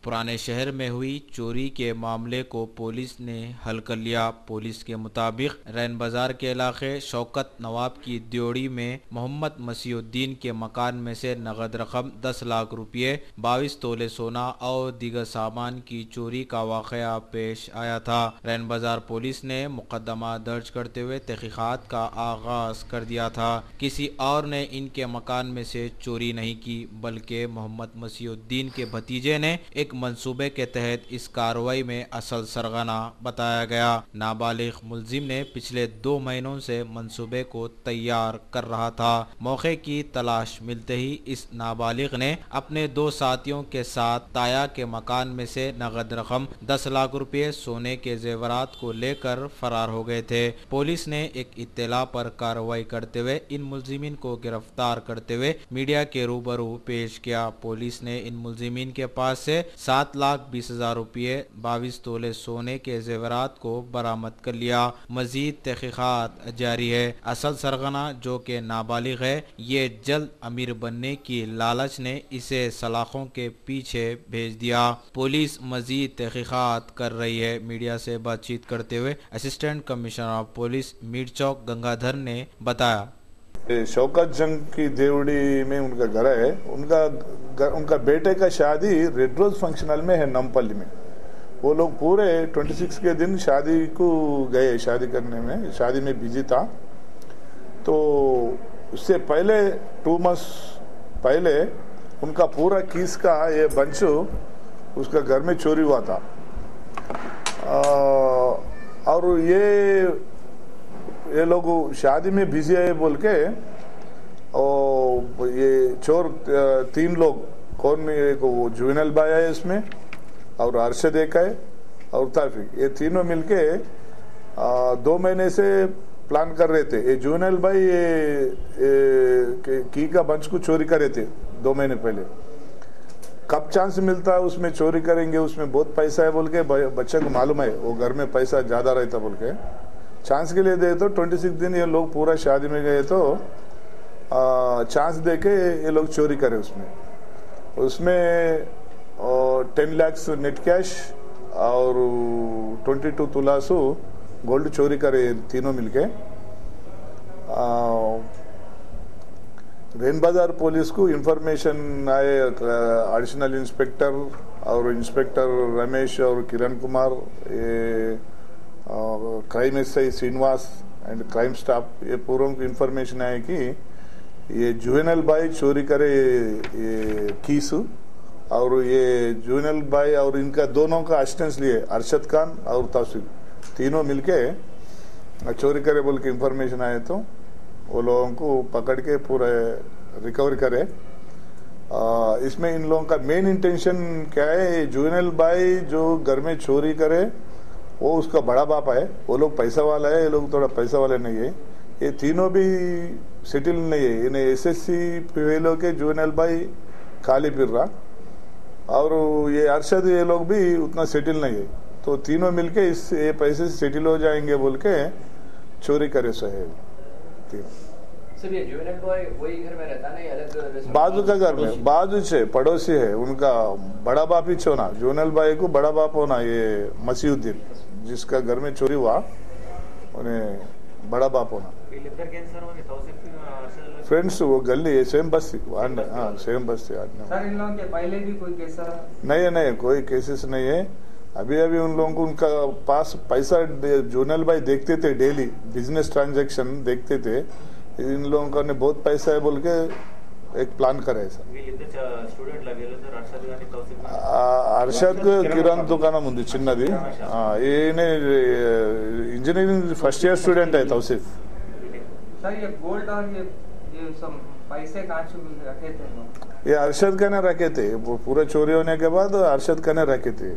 पुराने शहर में हुई चोरी के मामले को पुलिस ने हल कर लिया। पुलिस के मुताबिक रैन बाजार के इलाके शौकत नवाब की द्योड़ी में मोहम्मद मसीहुद्दीन के मकान में से नगद रकम 10 लाख रुपये, 22 तोले सोना और दीगर सामान की चोरी का वाकया पेश आया था। रैन बाजार पुलिस ने मुकदमा दर्ज करते हुए तहकीकात का आगाज कर दिया था। किसी और ने इनके मकान में से चोरी नहीं की, बल्कि मोहम्मद मसीहुद्दीन के भतीजे ने एक मंसूबे के तहत इस कार्रवाई में असल सरगना बताया गया। नाबालिग मुलजिम ने पिछले 2 महीनों से मंसूबे को तैयार कर रहा था। मौके की तलाश मिलते ही इस नाबालिग ने अपने 2 साथियों के साथ ताया के मकान में से नगद रकम 10 लाख रुपए सोने के जेवरात को लेकर फरार हो गए थे। पुलिस ने एक इत्तला पर कार्रवाई करते हुए इन मुलजिमीन को गिरफ्तार करते हुए मीडिया के रूबरू पेश किया। पुलिस ने इन मुलजिमीन के पास से 7,20,000 रुपये, 22 तोले सोने के जेवरात को बरामद कर लिया। मजीद तहकीकात जारी है। असल सरगना जो कि नाबालिग है, ये जल्द अमीर बनने की लालच ने इसे सलाखों के पीछे भेज दिया। पुलिस मजीद तहकीकात कर रही है। मीडिया से बातचीत करते हुए assistant commissioner of police Mir Chowk Gangadhar ने बताया, शौकत जंग की देवड़ी में उनका घर है। उनका बेटे का शादी रेड रोज फंक्शन हॉल में है नमपल्ली में। वो लोग पूरे 26 के दिन शादी को गए, शादी करने में, शादी में बिजी था। तो उससे पहले 2 मंथ्स पहले उनका पूरा कीस का ये बंच उसका घर में चोरी हुआ था। और ये लोग शादी में बिजी है बोल के, और ये चोर 3 लोग, कौन, एक वो जुवेनल भाई है इसमें, और अरशद एक है, और ताफिक, ये तीनों मिलके 2 महीने से प्लान कर रहे थे। ये जुवेनल भाई की का बंच को चोरी कर रहे थे 2 महीने पहले। कब चांस मिलता है उसमें चोरी करेंगे, उसमें बहुत पैसा है बोल के बच्चे को मालूम है, वो घर में पैसा ज्यादा रहता बोल के चांस के लिए दे। तो 26 दिन ये लोग पूरा शादी में गए तो चांस दे के ये लोग चोरी करे। उसमें 10 लाख नेट कैश और 22 तुलासु गोल्ड चोरी करे तीनों मिलके। रैन बाजार पुलिस को इंफॉर्मेशन आए, एडिशनल इंस्पेक्टर और इंस्पेक्टर रमेश और किरण कुमार, ये crime SI Srinivas and crime staff, ये पूर्व को इंफॉर्मेशन आए कि ये जुवेनल भाई चोरी करे ये कीस, और ये जुवेनल भाई और इनका दोनों का असिस्टेंस लिए अरशद खान और तौसीफ, तीनों मिलके चोरी करे बोल के इंफॉर्मेशन आए। तो वो लोगों को पकड़ के पूरा रिकवर करे। इसमें इन लोगों का मेन इंटेंशन क्या है, जुवेनल भाई जो घर में चोरी करे वो उसका बड़ा बाप है, वो लोग पैसा वाला है, ये लोग थोड़ा पैसा वाले नहीं है। ये तीनों भी सेटिल नहीं है। इन्हें एसएससी फेलो के जुवेनल भाई खाली फिर रहा, और ये अरशद, ये लोग भी उतना सेटिल नहीं है। तो तीनों मिलके इस ये पैसे से सेटिल हो जाएंगे बोल के चोरी करे साहेब। सर, ये जुवेनल बॉय वही घर में रहता नहीं, अलग बाजू का घर में, बाजू से पड़ोसी है उनका बड़ा बाप ही होना, जुवेनल भाई को बड़ा बाप होना ये मसीहुद्दीन, जिसका घर में चोरी हुआ, उन्हें बड़ा बाप होना। फ्रेंड्स वो गली है, सेम बस्ती, हाँ सेम बस्ती। सर, इन लोगों के पहले भी कोई केस नहीं, कोई केसेस नहीं है। अभी उन लोगों को उनका पास पैसा जुवेनल भाई देखते थे, डेली बिजनेस ट्रांजैक्शन देखते थे। इन लोगों का ने बहुत पैसा है बोल के एक प्लान करे ऐसा। అర్షద్ కిరణ్ దుకాణం ఉంది చిన్నది, ఈయన ఇంజనీరింగ్ ఫస్ట్ ఇయర్ స్టూడెంట్ है तौसीफ। सर, ये गोल्ड और ये सब पैसे कहाँ से रखे थे? ये अरशद का ने रखे थे, पूरा चोरी होने के बाद अरशद का ने रखे थे।